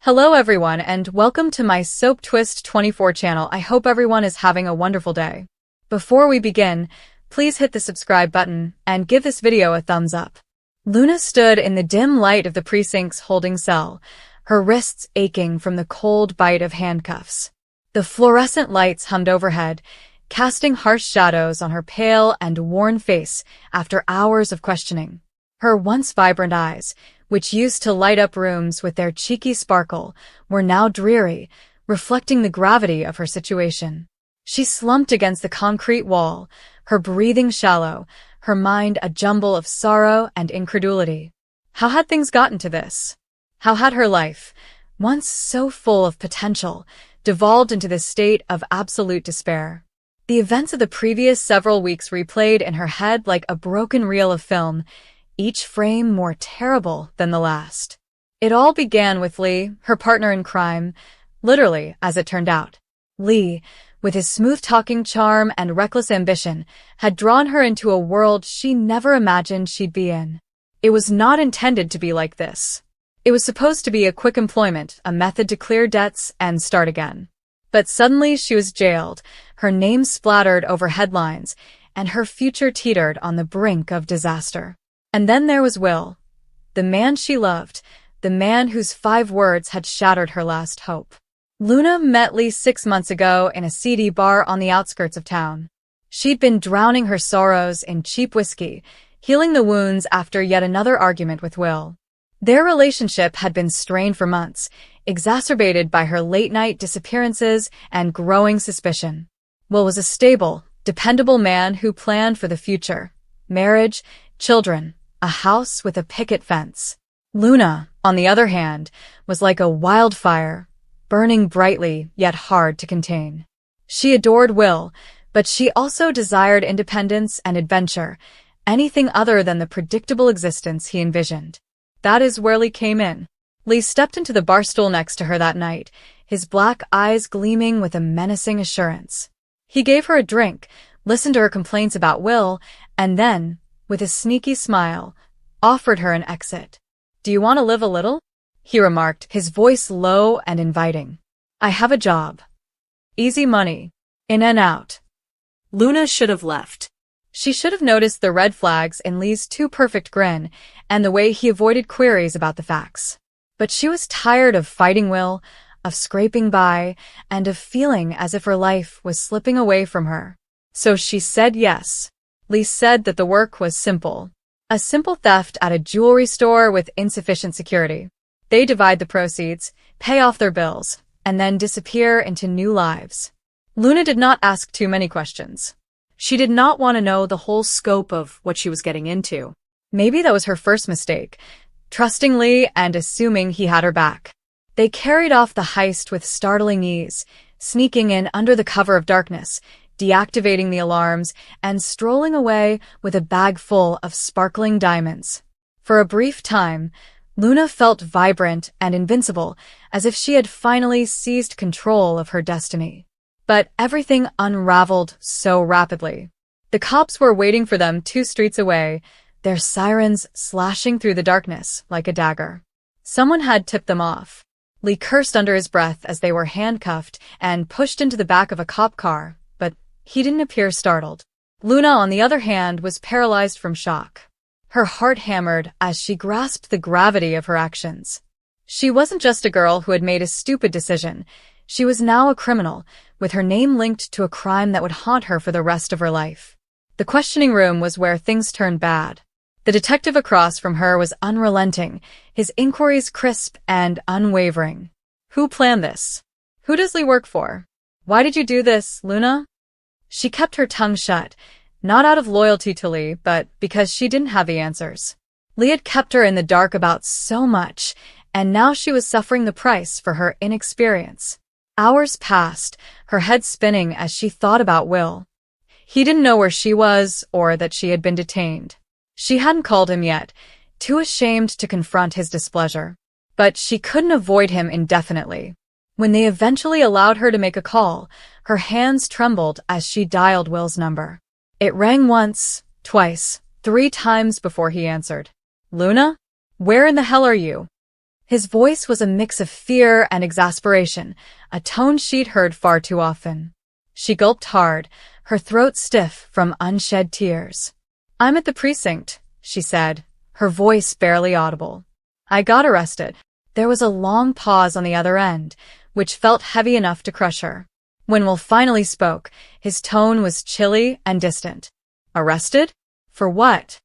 Hello everyone and welcome to my Soap Twist 24 channel. I hope everyone is having a wonderful day. Before we begin, please hit the subscribe button and give this video a thumbs up. Luna stood in the dim light of the precinct's holding cell, her wrists aching from the cold bite of handcuffs. The fluorescent lights hummed overhead, casting harsh shadows on her pale and worn face after hours of questioning. Her once vibrant eyes, which used to light up rooms with their cheeky sparkle, were now dreary, reflecting the gravity of her situation. She slumped against the concrete wall, her breathing shallow, her mind a jumble of sorrow and incredulity. How had things gotten to this? How had her life, once so full of potential, devolved into this state of absolute despair? The events of the previous several weeks replayed in her head like a broken reel of film, each frame more terrible than the last. It all began with Lee, her partner in crime, literally, as it turned out. Lee, with his smooth-talking charm and reckless ambition, had drawn her into a world she never imagined she'd be in. It was not intended to be like this. It was supposed to be a quick employment, a method to clear debts and start again. But suddenly she was jailed, her name splattered over headlines, and her future teetered on the brink of disaster. And then there was Will, the man she loved, the man whose 5 words had shattered her last hope. Luna met Lee 6 months ago in a seedy bar on the outskirts of town. She'd been drowning her sorrows in cheap whiskey, healing the wounds after yet another argument with Will. Their relationship had been strained for months, exacerbated by her late-night disappearances and growing suspicion. Will was a stable, dependable man who planned for the future: marriage, children, a house with a picket fence. Luna, on the other hand, was like a wildfire, burning brightly yet hard to contain. She adored Will, but she also desired independence and adventure, anything other than the predictable existence he envisioned. That is where Lee came in. Lee stepped into the bar stool next to her that night, his black eyes gleaming with a menacing assurance. He gave her a drink, listened to her complaints about Will, and then, with a sneaky smile, offered her an exit. "Do you want to live a little?" he remarked, his voice low and inviting. "I have a job. Easy money. In and out." Luna should have left. She should have noticed the red flags in Lee's too-perfect grin and the way he avoided queries about the facts. But she was tired of fighting Will, of scraping by, and of feeling as if her life was slipping away from her. So she said yes. Lee said that the work was simple. A simple theft at a jewelry store with insufficient security. They divide the proceeds, pay off their bills, and then disappear into new lives. Luna did not ask too many questions. She did not want to know the whole scope of what she was getting into. Maybe that was her first mistake, trusting Lee and assuming he had her back. They carried off the heist with startling ease, sneaking in under the cover of darkness, deactivating the alarms, and strolling away with a bag full of sparkling diamonds. For a brief time, Luna felt vibrant and invincible, as if she had finally seized control of her destiny. But everything unraveled so rapidly. The cops were waiting for them 2 streets away, their sirens slashing through the darkness like a dagger. Someone had tipped them off. Lee cursed under his breath as they were handcuffed and pushed into the back of a cop car, but he didn't appear startled. Luna, on the other hand, was paralyzed from shock. Her heart hammered as she grasped the gravity of her actions. She wasn't just a girl who had made a stupid decision. She was now a criminal, with her name linked to a crime that would haunt her for the rest of her life. The questioning room was where things turned bad. The detective across from her was unrelenting, his inquiries crisp and unwavering. "Who planned this? Who does Lee work for? Why did you do this, Luna?" She kept her tongue shut, not out of loyalty to Lee, but because she didn't have the answers. Lee had kept her in the dark about so much, and now she was suffering the price for her inexperience. Hours passed, her head spinning as she thought about Will. He didn't know where she was or that she had been detained. She hadn't called him yet, too ashamed to confront his displeasure. But she couldn't avoid him indefinitely. When they eventually allowed her to make a call, her hands trembled as she dialed Will's number. It rang once, twice, 3 times before he answered. "Luna? Where in the hell are you?" His voice was a mix of fear and exasperation, a tone she'd heard far too often. She gulped hard, her throat stiff from unshed tears. "I'm at the precinct," she said, her voice barely audible. "I got arrested." There was a long pause on the other end, which felt heavy enough to crush her. When Will finally spoke, his tone was chilly and distant. "Arrested? For what?"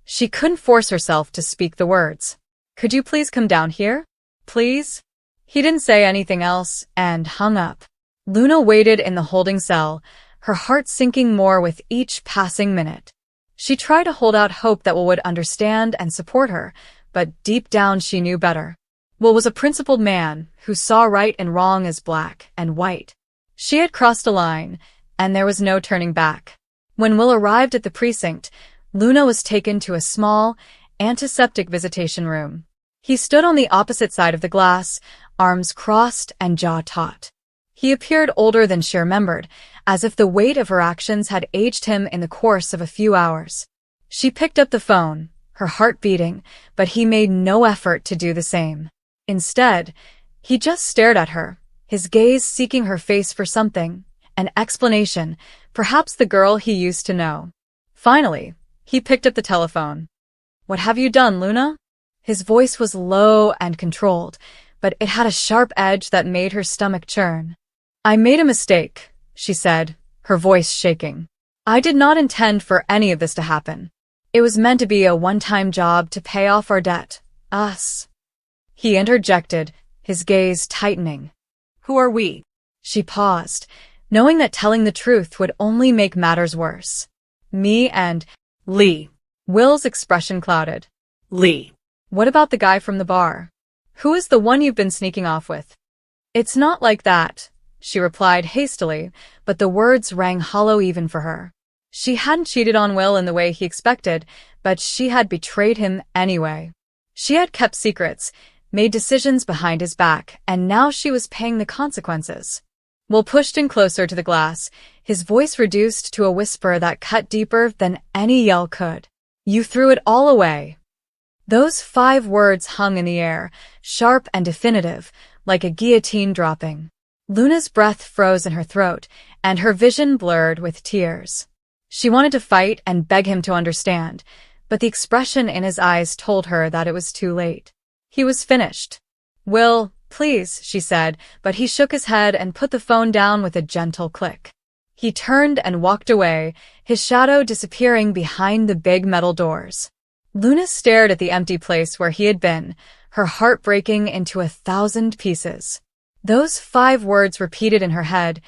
She couldn't force herself to speak the words. "Could you please come down here? Please?" He didn't say anything else and hung up. Luna waited in the holding cell, her heart sinking more with each passing minute. She tried to hold out hope that Will would understand and support her, but deep down she knew better. Will was a principled man who saw right and wrong as black and white. She had crossed a line, and there was no turning back. When Will arrived at the precinct, Luna was taken to a small, antiseptic visitation room. He stood on the opposite side of the glass, arms crossed and jaw taut. He appeared older than she remembered, as if the weight of her actions had aged him in the course of a few hours. She picked up the phone, her heart beating, but he made no effort to do the same. Instead, he just stared at her, his gaze seeking her face for something, an explanation, perhaps the girl he used to know. Finally, he picked up the telephone. "What have you done, Luna?" His voice was low and controlled, but it had a sharp edge that made her stomach churn. "I made a mistake," she said, her voice shaking. "I did not intend for any of this to happen. It was meant to be a one-time job to pay off our debt. Us." He interjected, his gaze tightening. "Who are we?" She paused, knowing that telling the truth would only make matters worse. "Me and Lee." Will's expression clouded. "Lee. What about the guy from the bar? Who is the one you've been sneaking off with?" "It's not like that," she replied hastily, but the words rang hollow even for her. She hadn't cheated on Will in the way he expected, but she had betrayed him anyway. She had kept secrets, made decisions behind his back, and now she was paying the consequences. Will pushed in closer to the glass, his voice reduced to a whisper that cut deeper than any yell could. "You threw it all away." Those 5 words hung in the air, sharp and definitive, like a guillotine dropping. Luna's breath froze in her throat, and her vision blurred with tears. She wanted to fight and beg him to understand, but the expression in his eyes told her that it was too late. He was finished. "Will, please," she said, but he shook his head and put the phone down with a gentle click. He turned and walked away, his shadow disappearing behind the big metal doors. Luna stared at the empty place where he had been, her heart breaking into 1,000 pieces. Those 5 words repeated in her head,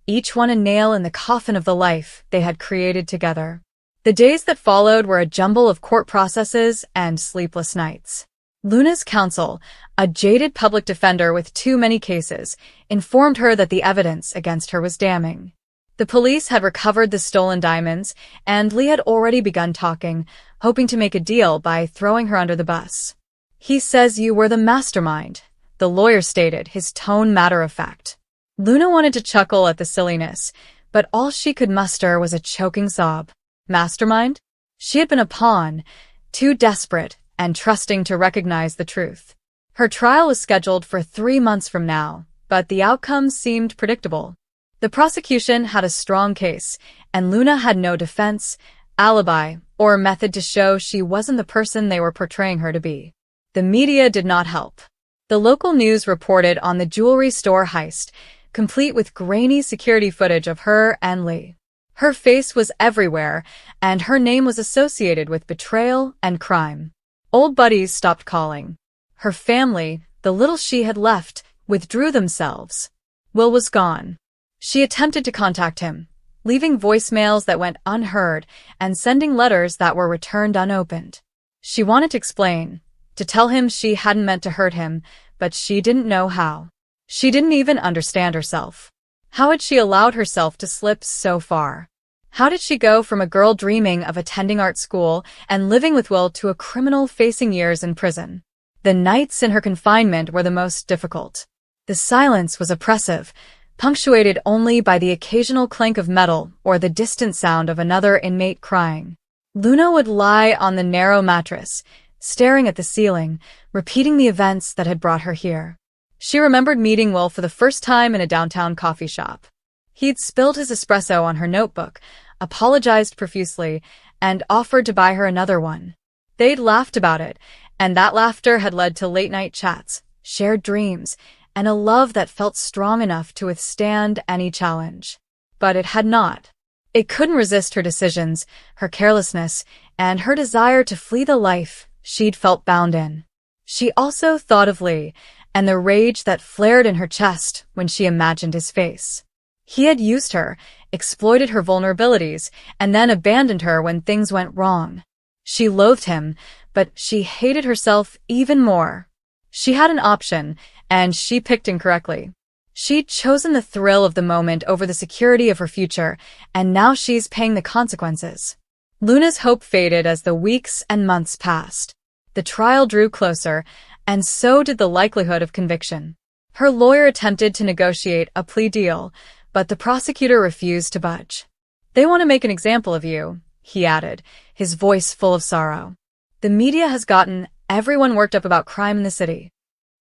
each one a nail in the coffin of the life they had created together. The days that followed were a jumble of court processes and sleepless nights. Luna's counsel, a jaded public defender with too many cases, informed her that the evidence against her was damning. The police had recovered the stolen diamonds, and Lee had already begun talking, hoping to make a deal by throwing her under the bus. "He says you were the mastermind," the lawyer stated, his tone matter-of-fact. Luna wanted to chuckle at the silliness, but all she could muster was a choking sob. Mastermind? She had been a pawn, too desperate and trusting to recognize the truth. Her trial was scheduled for 3 months from now, but the outcome seemed predictable. The prosecution had a strong case, and Luna had no defense, alibi, or method to show she wasn't the person they were portraying her to be. The media did not help. The local news reported on the jewelry store heist, complete with grainy security footage of her and Lee. Her face was everywhere, and her name was associated with betrayal and crime. Old buddies stopped calling. Her family, the little she had left, withdrew themselves. Will was gone. She attempted to contact him, leaving voicemails that went unheard and sending letters that were returned unopened. She wanted to explain, to tell him she hadn't meant to hurt him, but she didn't know how. She didn't even understand herself. How had she allowed herself to slip so far? How did she go from a girl dreaming of attending art school and living with Will to a criminal facing years in prison? The nights in her confinement were the most difficult. The silence was oppressive, punctuated only by the occasional clank of metal or the distant sound of another inmate crying. Luna would lie on the narrow mattress, staring at the ceiling, repeating the events that had brought her here. She remembered meeting Will for the first time in a downtown coffee shop. He'd spilled his espresso on her notebook, apologized profusely, and offered to buy her another one. They'd laughed about it, and that laughter had led to late-night chats, shared dreams, and a love that felt strong enough to withstand any challenge. But it had not. It couldn't resist her decisions, her carelessness, and her desire to flee the life she'd felt bound in. She also thought of Lee, and the rage that flared in her chest when she imagined his face. He had used her, exploited her vulnerabilities, and then abandoned her when things went wrong. She loathed him, but she hated herself even more. She had an option, and she picked incorrectly. She'd chosen the thrill of the moment over the security of her future, and now she's paying the consequences. Luna's hope faded as the weeks and months passed. The trial drew closer, and so did the likelihood of conviction. Her lawyer attempted to negotiate a plea deal, but the prosecutor refused to budge. "They want to make an example of you," he added, his voice full of sorrow. "The media has gotten everyone worked up about crime in the city.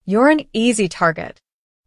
You're an easy target."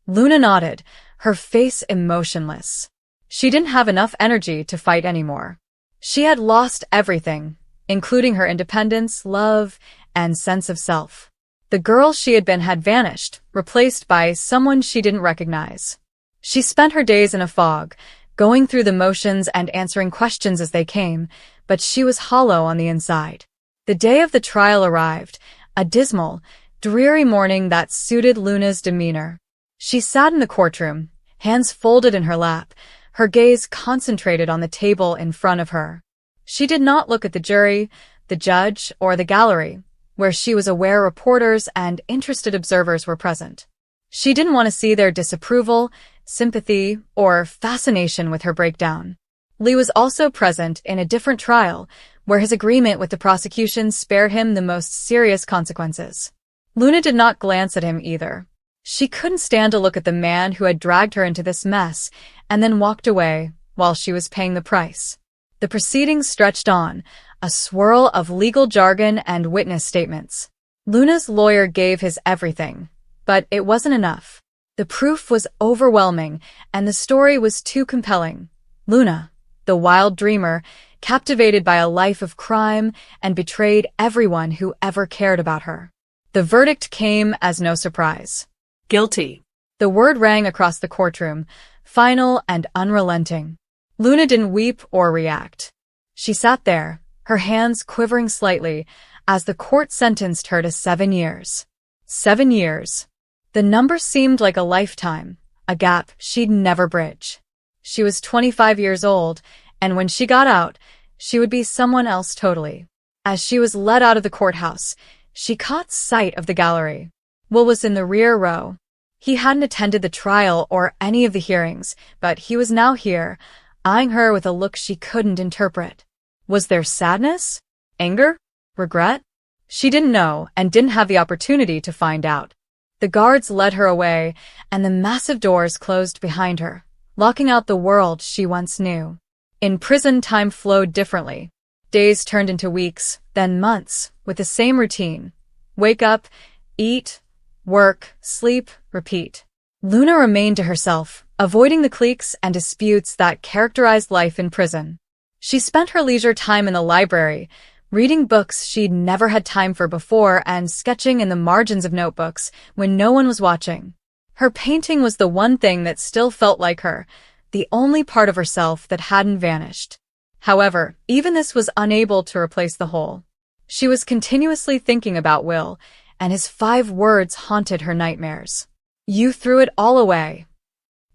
Luna nodded, her face emotionless. She didn't have enough energy to fight anymore. She had lost everything, including her independence, love, and sense of self. The girl she had been had vanished, replaced by someone she didn't recognize. She spent her days in a fog, going through the motions and answering questions as they came, but she was hollow on the inside. The day of the trial arrived, a dismal, dreary morning that suited Luna's demeanor. She sat in the courtroom, hands folded in her lap, her gaze concentrated on the table in front of her. She did not look at the jury, the judge, or the gallery, where she was aware reporters and interested observers were present. She didn't want to see their disapproval, sympathy, or fascination with her breakdown. Lee was also present in a different trial, where his agreement with the prosecution spared him the most serious consequences. Luna did not glance at him either. She couldn't stand to look at the man who had dragged her into this mess and then walked away while she was paying the price. The proceedings stretched on, a swirl of legal jargon and witness statements. Luna's lawyer gave his everything, but it wasn't enough. The proof was overwhelming, and the story was too compelling. Luna, the wild dreamer, captivated by a life of crime and betrayed everyone who ever cared about her. The verdict came as no surprise. Guilty. The word rang across the courtroom, final and unrelenting. Luna didn't weep or react. She sat there, her hands quivering slightly, as the court sentenced her to 7 years. 7 years. The number seemed like a lifetime, a gap she'd never bridge. She was 25 years old, and when she got out, she would be someone else totally. As she was led out of the courthouse, she caught sight of the gallery. Will was in the rear row. He hadn't attended the trial or any of the hearings, but he was now here, eyeing her with a look she couldn't interpret. Was there sadness? Anger? Regret? She didn't know and didn't have the opportunity to find out. The guards led her away, and the massive doors closed behind her, locking out the world she once knew. In prison, time flowed differently. Days turned into weeks, then months, with the same routine. Wake up, eat, work, sleep, repeat. Luna remained to herself, avoiding the cliques and disputes that characterized life in prison. She spent her leisure time in the library, reading books she'd never had time for before and sketching in the margins of notebooks when no one was watching. Her painting was the one thing that still felt like her, the only part of herself that hadn't vanished. However, even this was unable to replace the whole. She was continuously thinking about Will, and his 5 words haunted her nightmares. You threw it all away.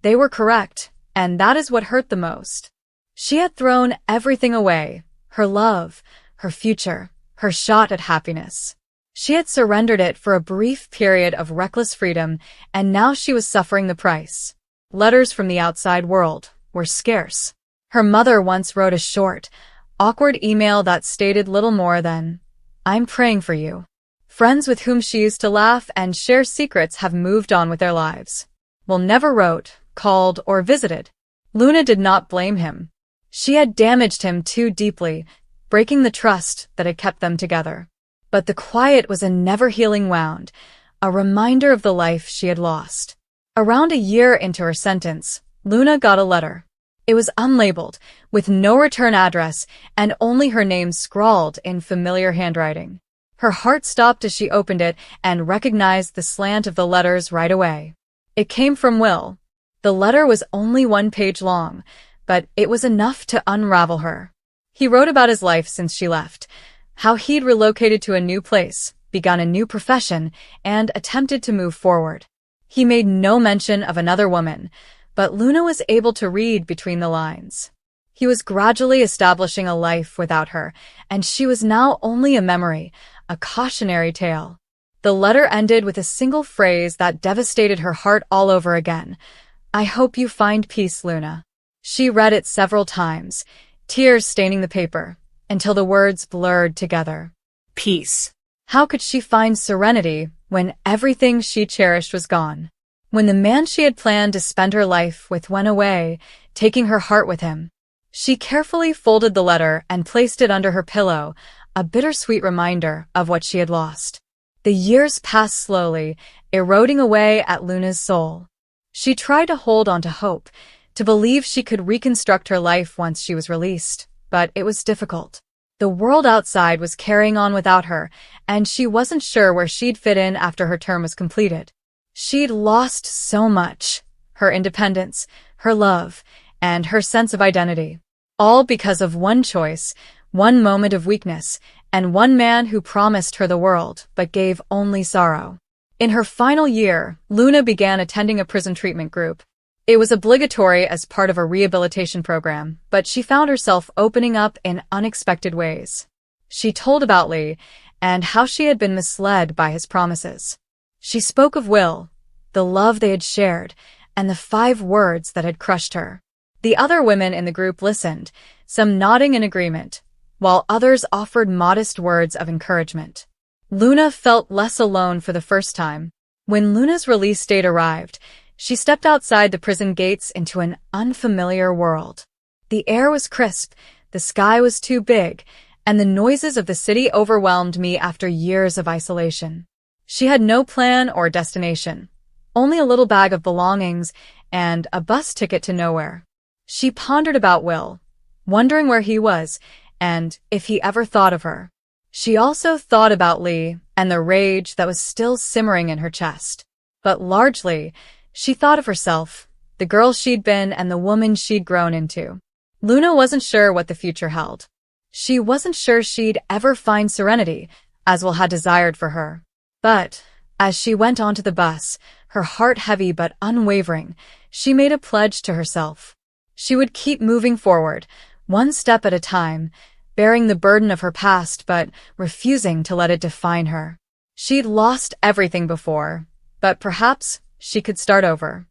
They were correct, and that is what hurt the most. She had thrown everything away, her love, her future, her shot at happiness. She had surrendered it for a brief period of reckless freedom, and now she was suffering the price. Letters from the outside world were scarce. Her mother once wrote a short, awkward email that stated little more than, "I'm praying for you." Friends with whom she used to laugh and share secrets have moved on with their lives. Will never wrote, called, or visited. Luna did not blame him. She had damaged him too deeply, breaking the trust that had kept them together. But the quiet was a never-healing wound, a reminder of the life she had lost. Around a year into her sentence, Luna got a letter. It was unlabeled, with no return address, and only her name scrawled in familiar handwriting. Her heart stopped as she opened it and recognized the slant of the letters right away. It came from Will. The letter was only 1 page long, but it was enough to unravel her. He wrote about his life since she left, how he'd relocated to a new place, begun a new profession, and attempted to move forward. He made no mention of another woman, but Luna was able to read between the lines. He was gradually establishing a life without her, and she was now only a memory, a cautionary tale. The letter ended with a single phrase that devastated her heart all over again. "I hope you find peace, Luna." She read it several times, tears staining the paper, until the words blurred together. Peace. How could she find serenity when everything she cherished was gone? When the man she had planned to spend her life with went away, taking her heart with him. She carefully folded the letter and placed it under her pillow, a bittersweet reminder of what she had lost. The years passed slowly, eroding away at Luna's soul. She tried to hold on to hope, to believe she could reconstruct her life once she was released, but it was difficult. The world outside was carrying on without her, and she wasn't sure where she'd fit in after her term was completed. She'd lost so much: her independence, her love, and her sense of identity. All because of one choice, one moment of weakness, and one man who promised her the world but gave only sorrow. In her final year, Luna began attending a prison treatment group. It was obligatory as part of a rehabilitation program, but she found herself opening up in unexpected ways. She told about Lee and how she had been misled by his promises. She spoke of Will, the love they had shared, and the 5 words that had crushed her. The other women in the group listened, some nodding in agreement, while others offered modest words of encouragement. Luna felt less alone for the first time. When Luna's release date arrived, she stepped outside the prison gates into an unfamiliar world. The air was crisp, the sky was too big, and the noises of the city overwhelmed me after years of isolation. She had no plan or destination, only a little bag of belongings and a bus ticket to nowhere. She pondered about Will, wondering where he was and if he ever thought of her. She also thought about Lee and the rage that was still simmering in her chest. But largely, she thought of herself, the girl she'd been and the woman she'd grown into. Luna wasn't sure what the future held. She wasn't sure she'd ever find serenity, as Will had desired for her. But, as she went onto the bus, her heart heavy but unwavering, she made a pledge to herself. She would keep moving forward, one step at a time, bearing the burden of her past but refusing to let it define her. She'd lost everything before, but perhaps she could start over.